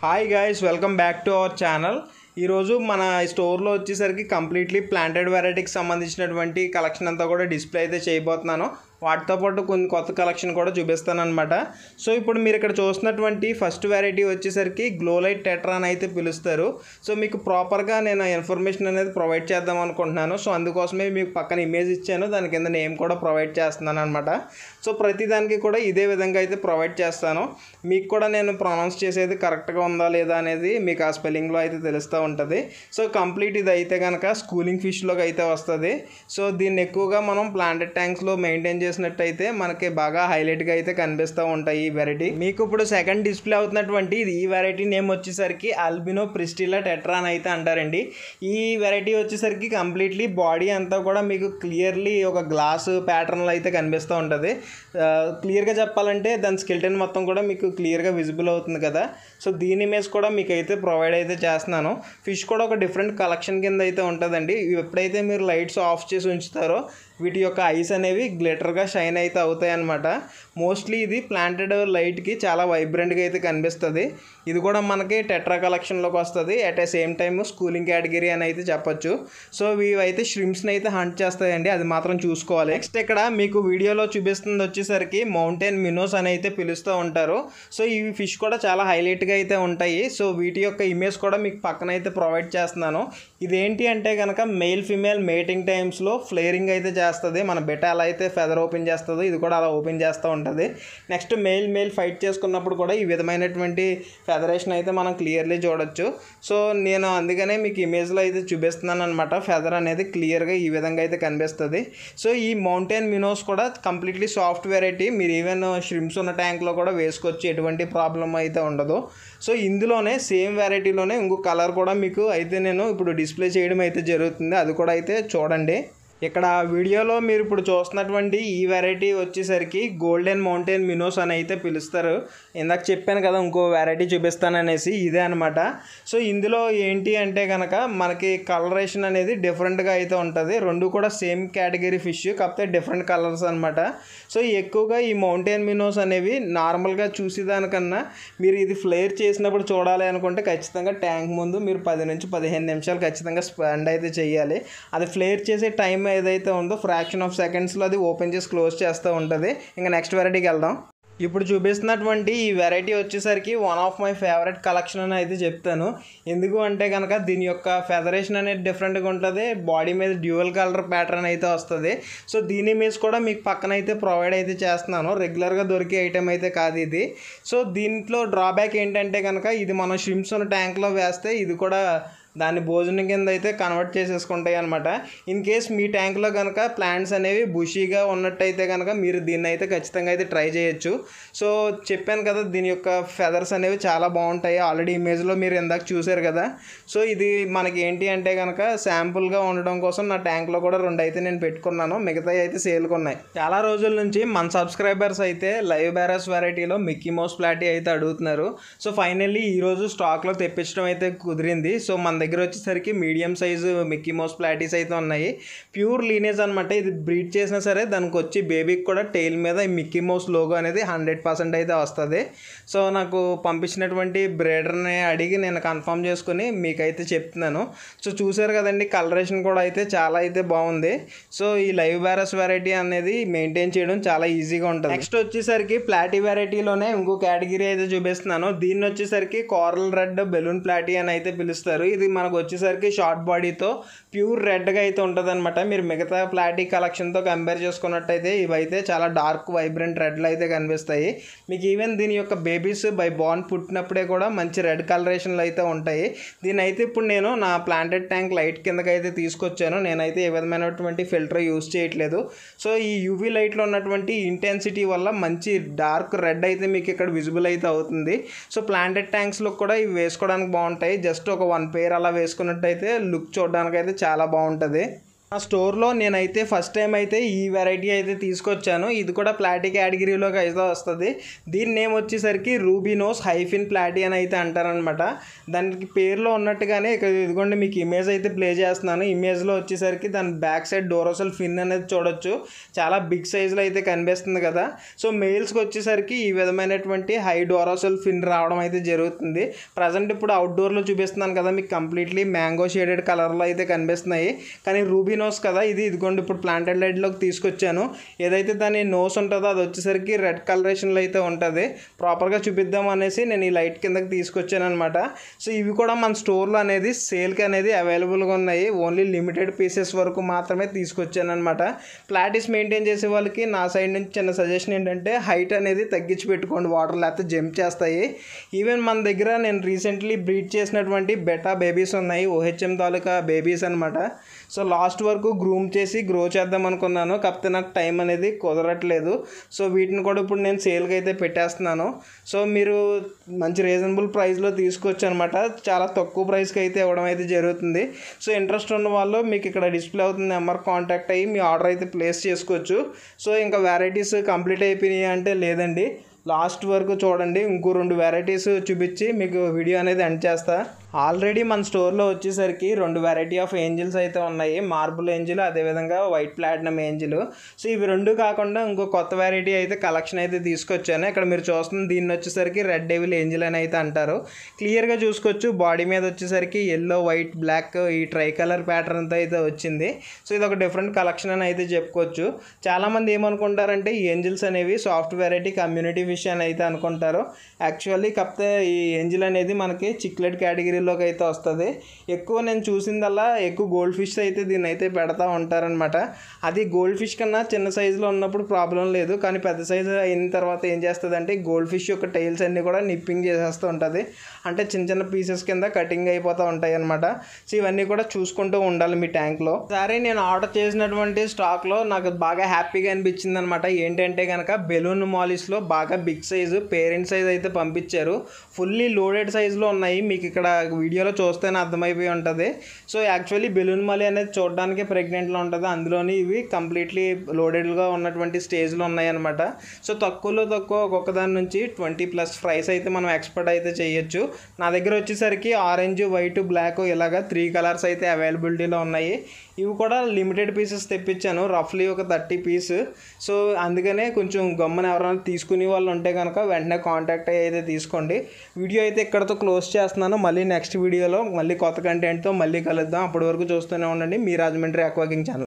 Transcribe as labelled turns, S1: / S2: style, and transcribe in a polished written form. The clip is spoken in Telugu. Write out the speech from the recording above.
S1: Hi guys, welcome back to our channel. ఈరోజు మన స్టోర్లో వచ్చేసరికి కంప్లీట్లీ ప్లాంటెడ్ వెరైటీకి సంబంధించినటువంటి కలెక్షన్ అంతా కూడా డిస్ప్లే అయితే చేయబోతున్నాను. వాటితో పాటు కొన్ని కొత్త కలెక్షన్ కూడా చూపిస్తాను అనమాట. సో ఇప్పుడు మీరు ఇక్కడ చూస్తున్నటువంటి ఫస్ట్ వెరైటీ వచ్చేసరికి గ్లోలైట్ టెట్రా అని అయితే పిలుస్తారు. సో మీకు ప్రాపర్గా నేను ఇన్ఫర్మేషన్ అనేది ప్రొవైడ్ చేద్దాం అనుకుంటున్నాను. సో అందుకోసమే మీకు పక్కన ఇమేజ్ ఇచ్చాను, దాని కింద నేమ్ కూడా ప్రొవైడ్ చేస్తున్నాను అనమాట. సో ప్రతిదానికి కూడా ఇదే విధంగా అయితే ప్రొవైడ్ చేస్తాను. మీకు కూడా నేను ప్రొనౌన్స్ చేసేది కరెక్ట్గా ఉందా లేదా అనేది మీకు ఆ స్పెల్లింగ్లో అయితే తెలుస్తూ ఉంటుంది. సో కంప్లీట్ ఇది అయితే కనుక స్కూలింగ్ ఫిష్లోకి అయితే వస్తుంది. సో దీన్ని ఎక్కువగా మనం ప్లాంటెడ్ ట్యాంక్స్లో మెయింటైన్ చేసినట్టయితే మనకి బాగా హైలైట్గా అయితే కనిపిస్తూ ఉంటాయి ఈ వెరైటీ. మీకు ఇప్పుడు సెకండ్ డిస్ప్లే అవుతున్నటువంటి ఈ వెరైటీ నేమ్ వచ్చేసరికి ఆల్బినో ప్రిస్టిలా టెట్రా అని అయితే అంటారండి. ఈ వెరైటీ వచ్చేసరికి కంప్లీట్లీ బాడీ అంతా కూడా మీకు క్లియర్లీ ఒక గ్లాస్ ప్యాటర్న్లో అయితే కనిపిస్తూ ఉంటుంది. క్లియర్గా చెప్పాలంటే దాని స్కెల్టన్ మొత్తం కూడా మీకు క్లియర్గా విజిబుల్ అవుతుంది కదా. సో దీని ఇమేజ్ కూడా మీకు అయితే ప్రొవైడ్ అయితే చేస్తున్నాను. ఫిష్ కూడా ఒక డిఫరెంట్ కలెక్షన్ కింద అయితే ఉంటుందండి. ఎప్పుడైతే మీరు లైట్స్ ఆఫ్ చేసి ఉంచుతారో వీటి యొక్క ఐస్ అనేవి గ్లిటర్గా షైన్ అయితే అవుతాయి అన్నమాట. మోస్ట్లీ ఇది ప్లాంటెడ్ లైట్కి చాలా వైబ్రెంట్గా అయితే కనిపిస్తుంది. ఇది కూడా మనకి టెట్రా కలెక్షన్లోకి వస్తుంది. At a same time schooling category అని అయితే చెప్పొచ్చు. సో ఇవి అయితే ష్రింప్స్ని అయితే హంట్ చేస్తాయండి, అది మాత్రం చూసుకోవాలి. నెక్స్ట్ ఇక్కడ మీకు వీడియోలో చూపిస్తుంది వచ్చేసరికి మౌంటైన్ మినోస్ అని అయితే పిలుస్తూ ఉంటారు. సో ఇవి ఫిష్ కూడా చాలా హైలైట్గా అయితే ఉంటాయి. సో వీటి యొక్క ఇమేజ్ కూడా మీకు పక్కన అయితే ప్రొవైడ్ చేస్తున్నాను. ఇదేంటి అంటే కనుక మెయిల్ ఫిమేల్ మేటింగ్ టైమ్స్లో ఫ్లేరింగ్ అయితే చేస్తుంది. మన బెట అలా అయితే ఫెదర్ ఓపెన్ చేస్తుందో ఇది కూడా అలా ఓపెన్ చేస్తూ ఉంటుంది. నెక్స్ట్ మెయిల్ ఫైట్ చేసుకున్నప్పుడు కూడా ఈ విధమైనటువంటి ఫెదరేషన్ అయితే మనం క్లియర్లీ చూడొచ్చు. సో నేను అందుకనే మీకు ఇమేజ్లో అయితే చూపిస్తున్నాను అనమాట. ఫెదర్ అనేది క్లియర్గా ఈ విధంగా అయితే కనిపిస్తుంది. సో ఈ మౌంటైన్ మినోస్ కూడా కంప్లీట్లీ సాఫ్ట్ వెరైటీ. మీరు ఈవెన్ ష్రింప్స్ ఉన్న ట్యాంక్లో కూడా వేసుకోవచ్చు, ఎటువంటి ప్రాబ్లం అయితే ఉండదు. సో ఇందులోనే సేమ్ వెరైటీలోనే ఇంకో కలర్ కూడా మీకు అయితే నేను ఇప్పుడు డిస్ప్లే చేయడం అయితే జరుగుతుంది, అది కూడా అయితే చూడండి. ఇక్కడ వీడియోలో మీరు ఇప్పుడు చూస్తున్నటువంటి ఈ వెరైటీ వచ్చేసరికి గోల్డెన్ మౌంటైన్ మినోస్ అని అయితే పిలుస్తారు. ఇందాక చెప్పాను కదా ఇంకో వెరైటీ చూపిస్తాననేసి, ఇదే అనమాట. సో ఇందులో ఏంటి అంటే కనుక మనకి కలరేషన్ అనేది డిఫరెంట్గా అయితే ఉంటుంది. రెండు కూడా సేమ్ కేటగిరీ ఫిష్, కాకపోతే డిఫరెంట్ కలర్స్ అనమాట. సో ఎక్కువగా ఈ మౌంటైన్ మినోస్ అనేవి నార్మల్గా చూసేదానికన్నా మీరు ఇది ఫ్లేర్ చేసినప్పుడు చూడాలి అనుకుంటే ఖచ్చితంగా ట్యాంక్ ముందు మీరు 10 నుంచి 15 నిమిషాలు ఖచ్చితంగా స్పెండ్ అయితే చేయాలి. అది ఫ్లేర్ చేసే టైం ఏదైతే ఉందో ఫ్రాక్షన్ ఆఫ్ సెకండ్స్లో అది ఓపెన్ చేసి క్లోజ్ చేస్తూ ఉంటుంది. ఇంకా నెక్స్ట్ వెరైటీకి వెళ్దాం. ఇప్పుడు చూపిస్తున్నటువంటి ఈ వెరైటీ వచ్చేసరికి one of my favourite collection అని అయితే చెప్తాను. ఎందుకు అంటే కనుక దీని యొక్క ఫెదరేషన్ అనేది డిఫరెంట్గా ఉంటుంది. బాడీ మీద డ్యూయల్ కలర్ ప్యాటర్న్ అయితే వస్తుంది. సో దీని ఇమేజ్ కూడా మీకు పక్కన అయితే ప్రొవైడ్ అయితే చేస్తున్నాను. రెగ్యులర్గా దొరికే ఐటెం అయితే కాదు ఇది. సో దీంట్లో డ్రాబ్యాక్ ఏంటంటే కనుక ఇది మనం ష్రింప్స్ ఉన్న ట్యాంక్లో వేస్తే ఇది కూడా దాన్ని భోజనం కింద అయితే కన్వర్ట్ చేసేసుకుంటాయి అనమాట. ఇన్ కేస్ మీ ట్యాంక్లో కనుక ప్లాంట్స్ అనేవి బుషీగా ఉన్నట్టయితే కనుక మీరు దీన్ని అయితే ఖచ్చితంగా అయితే ట్రై చేయొచ్చు. సో చెప్పాను కదా దీని యొక్క ఫెదర్స్ అనేవి చాలా బాగుంటాయి. ఆల్రెడీ ఇమేజ్లో మీరు ఇందాక చూసారు కదా. సో ఇది మనకి ఏంటి అంటే కనుక శాంపుల్గా ఉండడం కోసం నా ట్యాంక్లో కూడా 2 అయితే నేను పెట్టుకున్నాను, మిగతాయి అయితే సేల్కి ఉన్నాయి. చాలా రోజుల నుంచి మన సబ్స్క్రైబర్స్ అయితే లైవ్ బ్యారస్ వెరైటీలో మిక్కీ మౌస్ ప్లాటీ అయితే అడుగుతున్నారు. సో ఫైనల్లీ ఈరోజు స్టాక్లో తెప్పించడం అయితే కుదిరింది. సో మన దగ్గర వచ్చేసరికి medium size Mickey mouse platies అయితే ఉన్నాయి. ప్యూర్ లీనేజ్ అనమాట. ఇది బ్రీడ్ చేసినా సరే దానికి వచ్చి బేబీకి కూడా టెయిల్ మీద ఈ మిక్కీ మౌస్ లోగో అనేది 100% అయితే వస్తుంది. సో నాకు పంపించినటువంటి బ్రీడర్ని అడిగి నేను కన్ఫర్మ్ చేసుకుని మీకైతే చెప్తున్నాను. సో చూసారు కదండి, కలరేషన్ కూడా అయితే చాలా అయితే బాగుంది. సో ఈ లైవ్ బ్యారస్ వెరైటీ అనేది మెయింటైన్ చేయడం చాలా ఈజీగా ఉంటుంది. నెక్స్ట్ వచ్చేసరికి ప్లాటీ వెరైటీలోనే ఇంకో కేటగిరీ అయితే చూపిస్తున్నాను. దీన్ని వచ్చేసరికి కోరల్ రెడ్ బెలూన్ ప్లాటీ అని అయితే పిలుస్తారు. ఇది మనకు వచ్చేసరికి షార్ట్ బాడీతో ప్యూర్ రెడ్గా అయితే ఉంటుంది అనమాట. మీరు మిగతా ప్లాటీ కలెక్షన్తో కంపేర్ చేసుకున్నట్టయితే ఇవైతే చాలా డార్క్ వైబ్రెంట్ రెడ్లు అయితే కనిపిస్తాయి. మీకు ఈవెన్ దీని యొక్క బేబీస్ బై బార్న్ పుట్టినప్పుడే కూడా మంచి రెడ్ కలరేషన్లు అయితే ఉంటాయి. దీని అయితే ఇప్పుడు నేను నా ప్లాంటెడ్ ట్యాంక్ లైట్ కిందకి అయితే తీసుకొచ్చాను. నేనైతే ఏ విధమైనటువంటి ఫిల్టర్ యూజ్ చేయట్లేదు. సో ఈ యూవీ లైట్లో ఉన్నటువంటి ఇంటెన్సిటీ వల్ల మంచి డార్క్ రెడ్ అయితే మీకు ఇక్కడ విజిబుల్ అయితే అవుతుంది. సో ప్లాంటెడ్ ట్యాంక్స్లో కూడా ఇవి వేసుకోవడానికి బాగుంటాయి. జస్ట్ ఒక 1 పేర్ అలా వేసుకున్నట్టయితే లుక్ చూడడానికి అయితే చాలా బాగుంటుంది. ఆ స్టోర్లో నేనైతే ఫస్ట్ టైం అయితే ఈ వెరైటీ అయితే తీసుకొచ్చాను. ఇది కూడా ప్లాటీ కేటగిరీలోకి అయితే వస్తుంది. దీని నేమ్ వచ్చేసరికి రూబీనోస్ హైఫిన్ ప్లాటీ అని అయితే అంటారనమాట. దానికి పేరులో ఉన్నట్టుగానే ఇక్కడ ఇదిగోండి మీకు ఇమేజ్ అయితే ప్లే చేస్తున్నాను. ఇమేజ్లో వచ్చేసరికి దాని బ్యాక్ సైడ్ డోరోసల్ ఫిన్ అనేది చూడొచ్చు. చాలా బిగ్ సైజులో అయితే కనిపిస్తుంది కదా. సో మెయిల్స్కి వచ్చేసరికి ఈ విధమైనటువంటి హై డోరోసల్ ఫిన్ రావడం అయితే జరుగుతుంది. ప్రజెంట్ ఇప్పుడు అవుట్డోర్లో చూపిస్తున్నాను కదా, మీకు కంప్లీట్లీ మ్యాంగో షేడెడ్ కలర్లో అయితే కనిపిస్తున్నాయి. కానీ రూబీ నోస్ కదా ఇదిగోండి ఇప్పుడు ప్లాంటెడ్ లైట్లోకి తీసుకొచ్చాను. ఏదైతే దాని నోస్ ఉంటుందో అది వచ్చేసరికి రెడ్ కలరేషన్లో అయితే ఉంటుంది. ప్రాపర్గా చూపిద్దాం అనేసి నేను ఈ లైట్ కిందకి తీసుకొచ్చాను అనమాట. సో ఇవి కూడా మన స్టోర్లో అనేది సేల్కి అనేది అవైలబుల్గా ఉన్నాయి. ఓన్లీ లిమిటెడ్ పీసెస్ వరకు మాత్రమే తీసుకొచ్చాను అనమాట. ప్లాటీస్ మెయింటైన్ చేసే వాళ్ళకి నా సైడ్ నుంచి చిన్న సజెషన్ ఏంటంటే హైట్ అనేది తగ్గించి పెట్టుకోండి, వాటర్ లేకపోతే జంప్ చేస్తాయి. ఈవెన్ మన దగ్గర నేను రీసెంట్లీ బ్రీడ్ చేసినటువంటి బెటా బేబీస్ ఉన్నాయి, OHM తాలూకా బేబీస్ అనమాట. సో లాస్ట్ వరకు గ్రూమ్ చేసి గ్రో చేద్దాం అనుకున్నాను, కాకపోతే నాకు టైం అనేది కుదరట్లేదు. సో వీటిని కూడా ఇప్పుడు నేను సేల్కి అయితే పెట్టేస్తున్నాను. సో మీరు మంచి రీజనబుల్ ప్రైస్లో తీసుకోవచ్చు అనమాట. చాలా తక్కువ ప్రైస్కి అయితే ఇవ్వడం అయితే జరుగుతుంది. సో ఇంట్రెస్ట్ ఉన్న వాళ్ళు మీకు ఇక్కడ డిస్ప్లే అవుతుంది నెంబర్ కాంటాక్ట్ అయ్యి మీ ఆర్డర్ అయితే ప్లేస్ చేసుకోవచ్చు. సో ఇంకా వెరైటీస్ కంప్లీట్ అయిపోయినాయి అంటే లేదండి, లాస్ట్ వరకు చూడండి. ఇంకో 2 వెరైటీస్ చూపించి మీకు వీడియో అనేది ఎండ్ చేస్తా. ఆల్రెడీ మన స్టోర్లో వచ్చేసరికి 2 వెరైటీ ఆఫ్ ఏంజిల్స్ అయితే ఉన్నాయి, మార్బుల్ ఏంజిల్ అదేవిధంగా వైట్ ప్లాటినం ఏంజిల్. సో ఇవి 2 కాకుండా ఇంకో కొత్త వెరైటీ అయితే కలెక్షన్ అయితే తీసుకొచ్చాను. ఇక్కడ మీరు చూస్తుంది దీన్ని వచ్చేసరికి రెడ్ డెవిల్ ఏంజిల్ అని అయితే అంటారు. క్లియర్గా చూసుకోవచ్చు, బాడీ మీద వచ్చేసరికి ఎల్లో వైట్ బ్లాక్ ఈ ట్రై కలర్ ప్యాటర్న్తో అయితే వచ్చింది. సో ఇది ఒక డిఫరెంట్ కలెక్షన్ అని అయితే చెప్పుకోవచ్చు. చాలామంది ఏమనుకుంటారంటే ఈ ఏంజిల్స్ అనేవి సాఫ్ట్ వెరైటీ కమ్యూనిటీ ఫిష్ అని అయితే అనుకుంటారు. యాక్చువల్లీ కాకపోతే ఈ ఏంజిల్ అనేది మనకి చిక్లెట్ కేటగిరీలోకి అయితే వస్తుంది. ఎక్కువ నేను చూసిందల్లా ఎక్కువ గోల్డ్ ఫిష్ అయితే దీన్ని అయితే పెడతా ఉంటారనమాట. అది గోల్డ్ ఫిష్ కన్నా చిన్న సైజులో ఉన్నప్పుడు ప్రాబ్లం లేదు, కానీ పెద్ద సైజు అయిన తర్వాత ఏం చేస్తుంది అంటే గోల్డ్ ఫిష్ యొక్క టైల్స్ అన్నీ కూడా నిప్పింగ్ చేసేస్తూ ఉంటుంది. అంటే చిన్న చిన్న పీసెస్ కింద కటింగ్ అయిపోతూ ఉంటాయి అనమాట. సో ఇవన్నీ కూడా చూసుకుంటూ ఉండాలి మీ ట్యాంక్లో. సరే నేను ఆర్డర్ చేసినటువంటి స్టాక్లో నాకు బాగా హ్యాపీగా అనిపించింది అనమాట. ఏంటంటే కనుక బెలూన్ మాలిస్లో బాగా బిగ్ సైజు పేరెంట్ సైజ్ అయితే పంపించారు. ఫుల్లీ లోడెడ్ సైజులో ఉన్నాయి, మీకు ఇక్కడ వీడియోలో చూస్తేనే అర్థమైపోయి ఉంటుంది. సో యాక్చువల్లీ బెలూన్ మాలి అనేది చూడడానికి ప్రెగ్నెంట్లో ఉంటుంది, అందులోని ఇవి కంప్లీట్లీ లోడెడ్గా ఉన్నటువంటి స్టేజ్లో ఉన్నాయి అనమాట. సో తక్కువలో తక్కువ ఒక్కొక్క దాని నుంచి 20+ ఫ్రైస్ అయితే మనం ఎక్స్పెక్ట్ అయితే చేయొచ్చు. నా దగ్గర వచ్చేసరికి ఆరెంజ్ వైట్ బ్లాక్ ఇలాగా 3 కలర్స్ అయితే అవైలబిలిటీలో ఉన్నాయి. ఇవి కూడా లిమిటెడ్ పీసెస్ తెప్పించాను, రఫ్లీ ఒక 30 పీస్. సో అందుకనే కొంచెం గమ్మున ఎవరైనా తీసుకునే వాళ్ళు ఉంటే కనుక వెంటనే కాంటాక్ట్ అయ్యి అయితే తీసుకోండి. వీడియో అయితే ఇక్కడతో క్లోజ్ చేస్తున్నాను. మళ్ళీ నెక్స్ట్ వీడియోలో మళ్ళీ కొత్త కంటెంట్తో మళ్ళీ కలుద్దాం. అప్పటి వరకు చూస్తూనే ఉండండి మీ రాజమండ్రి అక్వాకింగ్ ఛానల్.